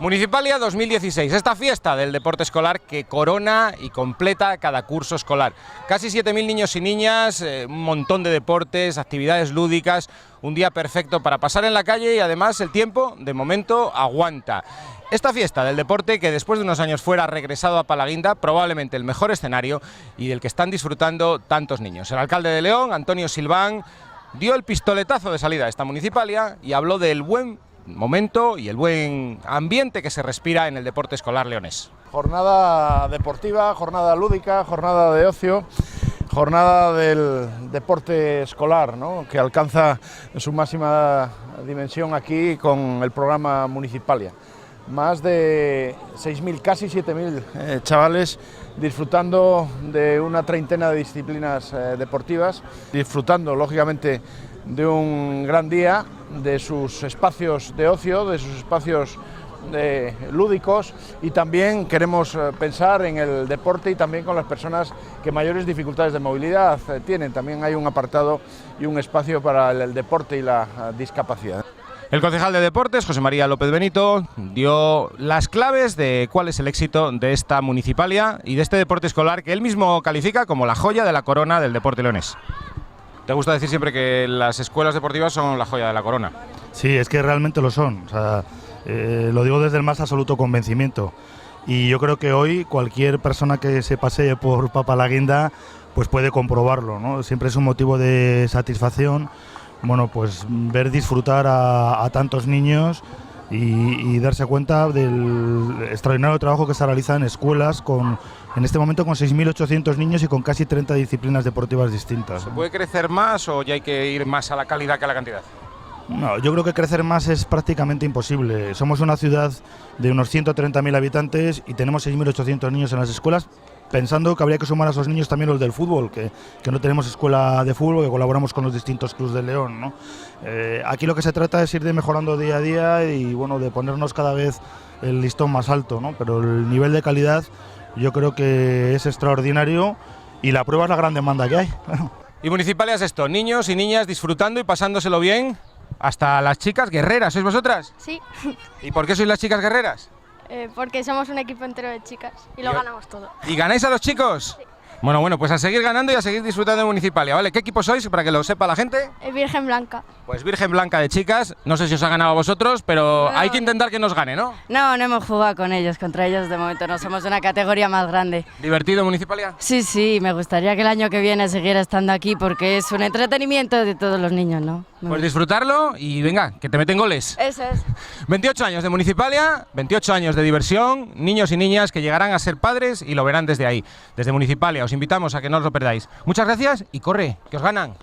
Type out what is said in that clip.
Municipalia 2016, esta fiesta del deporte escolar que corona y completa cada curso escolar. Casi 7.000 niños y niñas, un montón de deportes, actividades lúdicas, un día perfecto para pasar en la calle y además el tiempo, de momento, aguanta. Esta fiesta del deporte que después de unos años fuera regresado a Palaguinda, probablemente el mejor escenario y del que están disfrutando tantos niños. El alcalde de León, Antonio Silván, dio el pistoletazo de salida a esta Municipalia y habló del buen momento y el buen ambiente que se respira en el deporte escolar leonés. Jornada deportiva, jornada lúdica, jornada de ocio, jornada del deporte escolar, ¿no?, que alcanza su máxima dimensión aquí con el programa Municipalia. Más de 6.000, casi 7.000 chavales disfrutando de una treintena de disciplinas deportivas, disfrutando lógicamente de un gran día, de sus espacios de ocio, de sus espacios lúdicos, y también queremos pensar en el deporte y también con las personas que mayores dificultades de movilidad tienen. También hay un apartado y un espacio para el deporte y la discapacidad. El concejal de Deportes, José María López Benito, dio las claves de cuál es el éxito de esta Municipalia y de este deporte escolar que él mismo califica como la joya de la corona del deporte leonés. ¿Te gusta decir siempre que las escuelas deportivas son la joya de la corona? Sí, es que realmente lo son. O sea, lo digo desde el más absoluto convencimiento. Y yo creo que hoy cualquier persona que se pasee por Palaguinda pues puede comprobarlo, ¿no? Siempre es un motivo de satisfacción, bueno, pues ver disfrutar a tantos niños y darse cuenta del extraordinario trabajo que se realiza en escuelas en este momento con 6.800 niños y con casi 30 disciplinas deportivas distintas. ¿Se puede crecer más o ya hay que ir más a la calidad que a la cantidad? No, yo creo que crecer más es prácticamente imposible. Somos una ciudad de unos 130.000 habitantes y tenemos 6.800 niños en las escuelas, pensando que habría que sumar a esos niños también los del fútbol, que no tenemos escuela de fútbol, que colaboramos con los distintos clubes de León, ¿no? Aquí lo que se trata es ir mejorando día a día y bueno, de ponernos cada vez el listón más alto, ¿no? Pero el nivel de calidad yo creo que es extraordinario y la prueba es la gran demanda que hay. Y Municipalia es esto, niños y niñas disfrutando y pasándoselo bien, hasta las chicas guerreras. ¿Sois vosotras? Sí. ¿Y por qué sois las chicas guerreras? Porque somos un equipo entero de chicas y lo ganamos todo. ¿Y ganáis a los chicos? Sí. Bueno, pues a seguir ganando y a seguir disfrutando de Municipalia, ¿vale? ¿Qué equipo sois, para que lo sepa la gente? Virgen Blanca. Pues Virgen Blanca de chicas, no sé si os ha ganado a vosotros, pero no, hay que intentar que nos gane, ¿no? No hemos jugado con ellos, contra ellos de momento no, somos una categoría más grande. ¿Divertido Municipalia? Sí, me gustaría que el año que viene siguiera estando aquí porque es un entretenimiento de todos los niños, ¿no? Pues disfrutarlo y venga, que te meten goles. Eso es. 28 años de Municipalia, 28 años de diversión, niños y niñas que llegarán a ser padres y lo verán desde ahí, desde Municipalia. Os invitamos a que no os lo perdáis. Muchas gracias y corre, que os ganan.